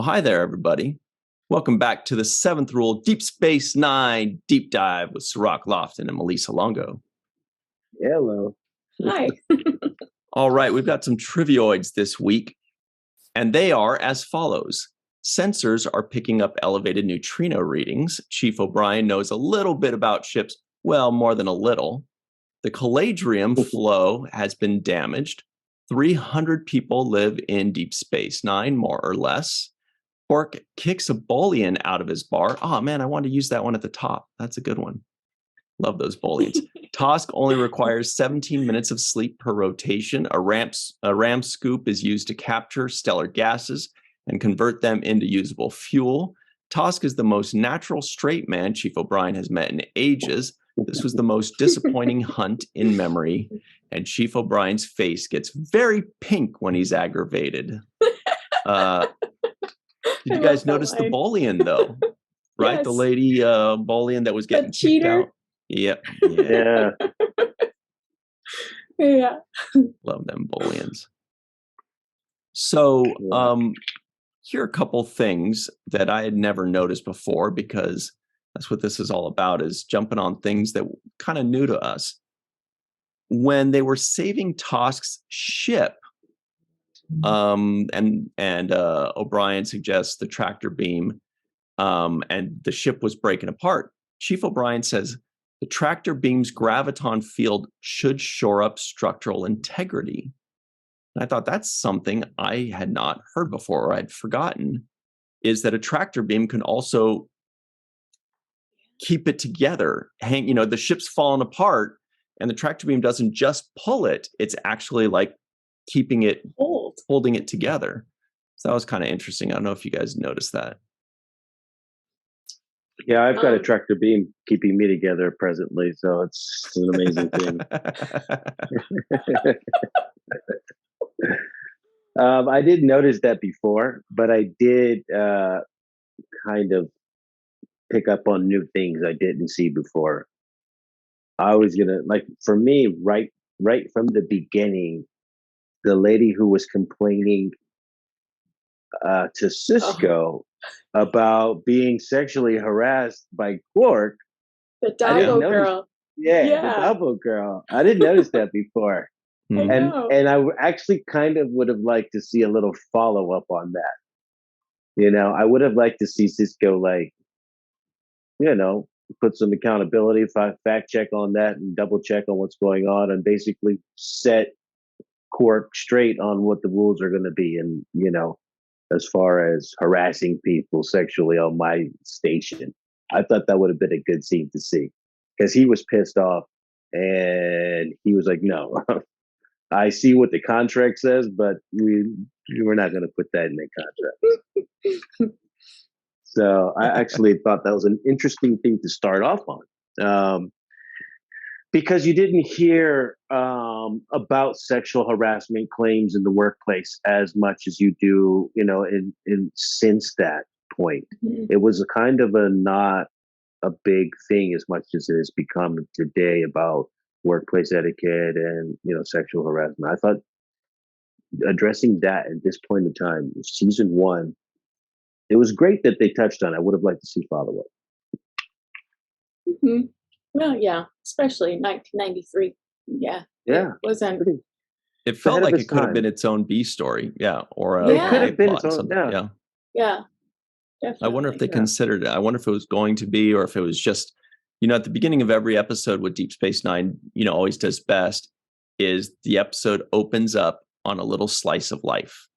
Well, hi there, everybody. Welcome back to the Seventh Rule Deep Space Nine Deep Dive with Cirroc Lofton and Malissa Longo. Hello. Hi. All right, we've got some trivioids this week, and they are as follows. Sensors are picking up elevated neutrino readings. Chief O'Brien knows a little bit about ships, well, more than a little. The Caladrium flow has been damaged. 300 people live in Deep Space Nine, more or less. Quark kicks a Bolian out of his bar. Oh, man, I wanted to use that one at the top. That's a good one. Love those Bolians. Tosk only requires 17 minutes of sleep per rotation. A ram scoop is used to capture stellar gases and convert them into usable fuel. Tosk is the most natural straight man Chief O'Brien has met in ages. This was the most disappointing hunt in memory, and Chief O'Brien's face gets very pink when he's aggravated. Did you guys notice the Bolian, though? Right? Yes. The lady Bolian that was getting kicked out? Yep. Yeah. Yeah. Love them Bolians. So here are a couple things that I had never noticed before, because that's what this is all about, is jumping on things that kind of new to us. When they were saving Tosk's ship, and O'Brien suggests the tractor beam, and the ship was breaking apart, Chief O'Brien says the tractor beam's graviton field should shore up structural integrity. And I thought that's something I had not heard before, or I'd forgotten, is that a tractor beam can also keep it together. The ship's falling apart, and the tractor beam doesn't just pull it, it's actually like keeping it, holding it together. So that was kind of interesting. I don't know if you guys noticed that. Yeah, I've got a tractor beam keeping me together presently, so it's an amazing thing. I didn't notice that before, but I did kind of pick up on new things I didn't see before. I was gonna, like, for me, right from the beginning, the lady who was complaining to Sisko about being sexually harassed by Quark. The Dabo girl. Yeah, the Dabo girl. I didn't notice that before. And I actually kind of would have liked to see a little follow up on that. I would have liked to see Sisko, like, put some accountability, fact check on that, and double check on what's going on, and basically set Quark straight on what the rules are going to be. And, as far as harassing people sexually on my station, I thought that would have been a good scene to see, because he was pissed off and he was like, no, I see what the contract says, but we're not going to put that in the contract. So I actually thought that was an interesting thing to start off on. Because you didn't hear about sexual harassment claims in the workplace as much as you do, in since that point. Mm-hmm. It was a kind of not a big thing as much as it has become today about workplace etiquette and, sexual harassment. I thought addressing that at this point in time, season 1, it was great that they touched on it. I would have liked to see follow-up. Mm-hmm. Well, yeah, especially 1993. Yeah. Yeah. It wasn't. It felt like it could have been its own B story. Yeah. Or it could have been its own. Yeah. Yeah. Definitely. I wonder if they considered it. I wonder if it was going to be, or if it was just, at the beginning of every episode, what Deep Space Nine, always does best is the episode opens up on a little slice of life.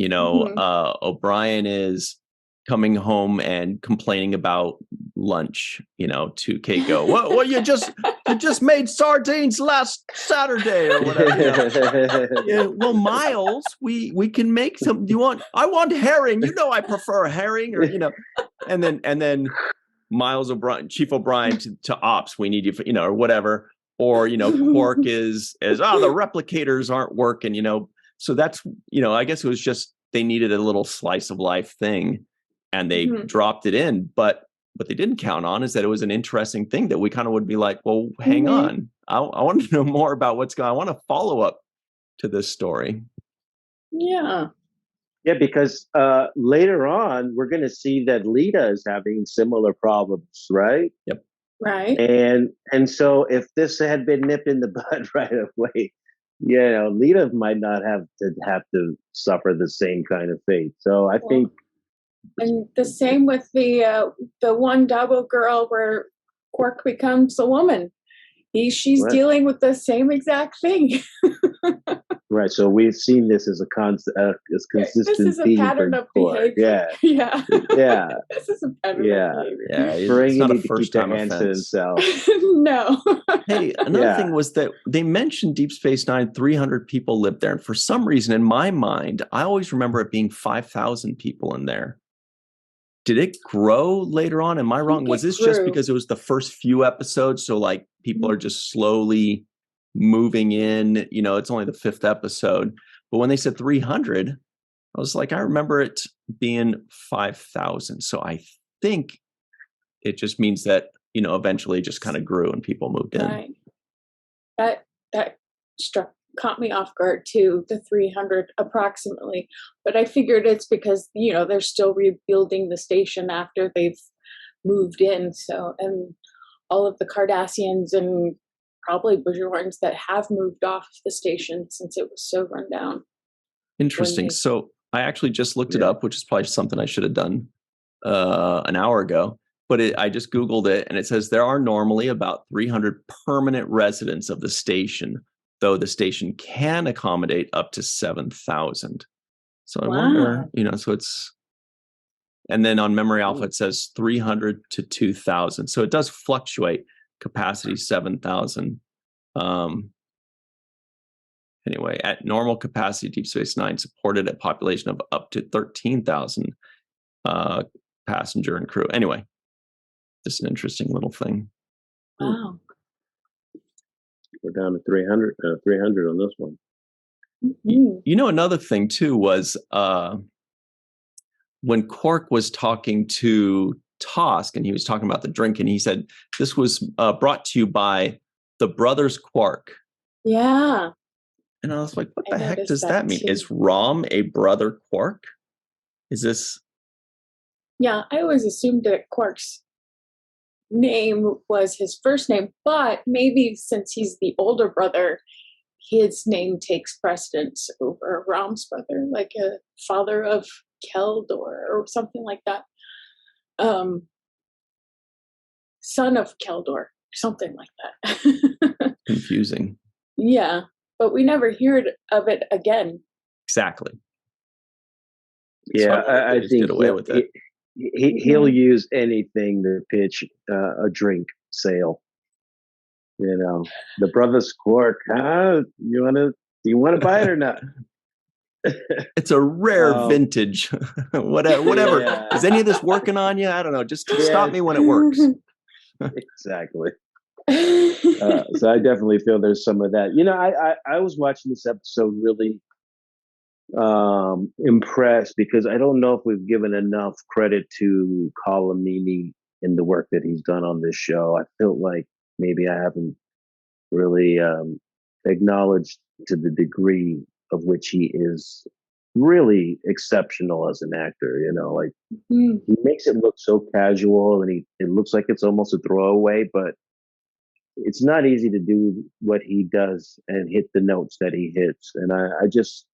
O'Brien is coming home and complaining about lunch, to Keiko. Well, you just made sardines last Saturday or whatever. Well, Miles, we can make some. I want herring. I prefer herring, or and then Miles O'Brien, Chief O'Brien to ops. We need you for, or whatever. Or Quark is the replicators aren't working. So that's I guess it was just they needed a little slice of life thing. And they dropped it in, but what they didn't count on is that it was an interesting thing that we kind of would be like, well, hang on. I want to know more about what's going on. I want to follow up to this story. Yeah. Yeah, because later on we're going to see that Lita is having similar problems, right? Yep. Right. And so if this had been nipped in the bud right away, Lita might not have to suffer the same kind of fate. So I think, Well, and the same with the one double girl where Quark becomes a woman. She's right, dealing with the same exact thing. right. So we've seen this as as This consistent is a theme for pattern of Core. behavior. Yeah, Yeah. yeah, This is a pattern of yeah. behavior. Yeah, it's Ferengi not a need to keep first their time hands to offense. themselves. No. Hey, another Yeah. thing was that they mentioned Deep Space Nine, 300 people lived there. And for some reason, in my mind, I always remember it being 5,000 people in there. Did it grow later on? Am I wrong? Was it this just grew. because it was the first few episodes? So, like, people are just slowly moving in. It's only the fifth episode. But when they said 300, I was like, I remember it being 5,000. So I think it just means that, eventually it just kind of grew and people moved in. Right. That caught me off guard too, the 300 approximately. But I figured it's because, they're still rebuilding the station after they've moved in. So, and all of the Cardassians and probably Bajorans that have moved off the station since it was so run down. Interesting. So I actually just looked it Yeah. up, which is probably something I should have done an hour ago. But I just Googled it, and it says there are normally about 300 permanent residents of the station, though the station can accommodate up to 7,000. So I wonder, so it's, and then on Memory Alpha, it says 300 to 2,000. So it does fluctuate, capacity 7,000. Anyway, at normal capacity, Deep Space Nine supported a population of up to 13,000 passenger and crew. Anyway, just an interesting little thing. Wow. We're down to 300 on this one. Mm-hmm. Another thing too was when Quark was talking to Tosk and he was talking about the drink, and he said this was brought to you by the brothers Quark. Yeah. And I was like, what the I heck noticed does that mean? too. Is Rom a brother Quark? Is this? Yeah, I always assumed that Quark's name was his first name, but maybe since he's the older brother, his name takes precedence over Rom's brother, like a father of Keldor or something like that. Son of Keldor, something like that. Confusing. Yeah, but we never heard of it again. Exactly. Yeah, So I think did away with it. He'll use anything to pitch a drink sale. The brothers Quark. Do you want to buy it or not? It's a rare vintage. Whatever. Yeah. Is any of this working on you? I don't know. Just stop me when it works. Exactly. So I definitely feel there's some of that. I was watching this episode really impressed because I don't know if we've given enough credit to Colomini in the work that he's done on this show. I feel like maybe I haven't really acknowledged to the degree of which he is really exceptional as an actor. Like he makes it look so casual, and it looks like it's almost a throwaway, but it's not easy to do what he does and hit the notes that he hits. And I just,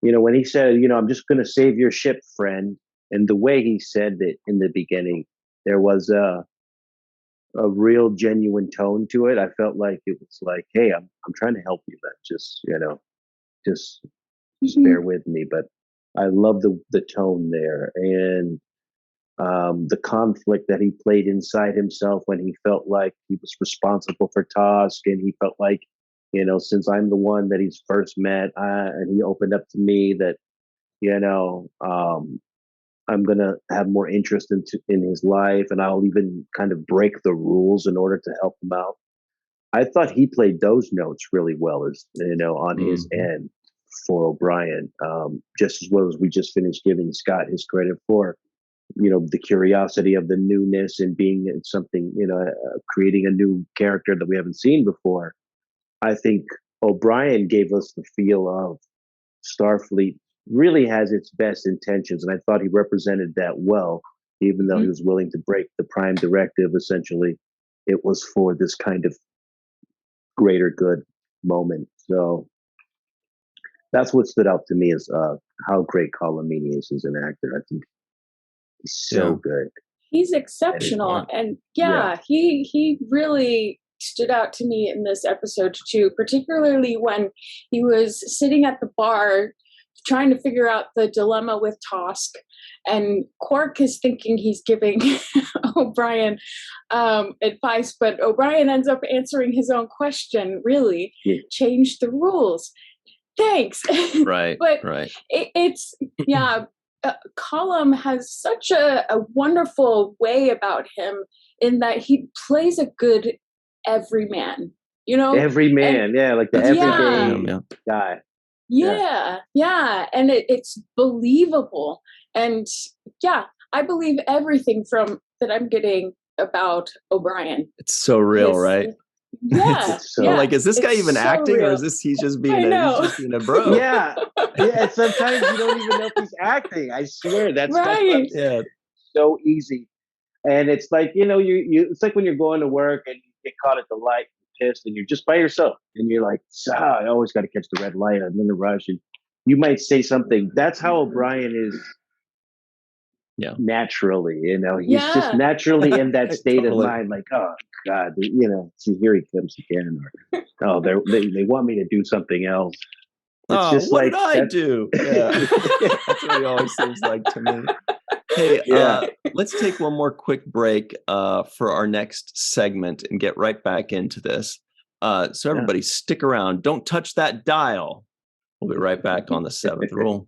when he said, I'm just going to save your ship, friend, and the way he said it in the beginning, there was a real genuine tone to it. I felt like it was like, hey, I'm trying to help you, but just bear with me. But I love the tone there, and the conflict that he played inside himself when he felt like he was responsible for Tosk, and he felt like, since I'm the one that he's first met, and he opened up to me that, I'm gonna have more interest in his life, and I'll even kind of break the rules in order to help him out. I thought he played those notes really well, as on his end for O'Brien, just as well as we just finished giving Scott his credit for the curiosity of the newness and being something, creating a new character that we haven't seen before. I think O'Brien gave us the feel of Starfleet really has its best intentions, and I thought he represented that well, even though he was willing to break the Prime Directive. Essentially, it was for this kind of greater good moment. So that's what stood out to me is how great Colomini is as an actor. I think he's so good. He's exceptional, and he really stood out to me in this episode too, particularly when he was sitting at the bar trying to figure out the dilemma with Tosk, and Quark is thinking he's giving O'Brien advice, but O'Brien ends up answering his own question. Really, change the rules. Thanks. Right. But right. It's Colum has such a wonderful way about him in that he plays a good everyman. Everyman, like the everyday guy. Yeah, and it's believable, and I believe everything from that I'm getting about O'Brien. It's so real, right? Yeah, like, is this guy even acting, or is this he's just being a bro? Yeah. Sometimes you don't even know if he's acting. I swear that's right. So easy, and it's like you it's like when you're going to work and you get caught at the light, you're pissed, and you're just by yourself, and you're like, I always got to catch the red light. I'm in a rush, and you might say something. That's how O'Brien is. Yeah. Naturally, he's just naturally in that state of mind, like, oh God, see, here he comes again, or they want me to do something else. It's just what like, did I do? Yeah. That's what he always seems like to me. Hey, let's take one more quick break for our next segment and get right back into this. So everybody stick around. Don't touch that dial. We'll be right back on the 7th Rule.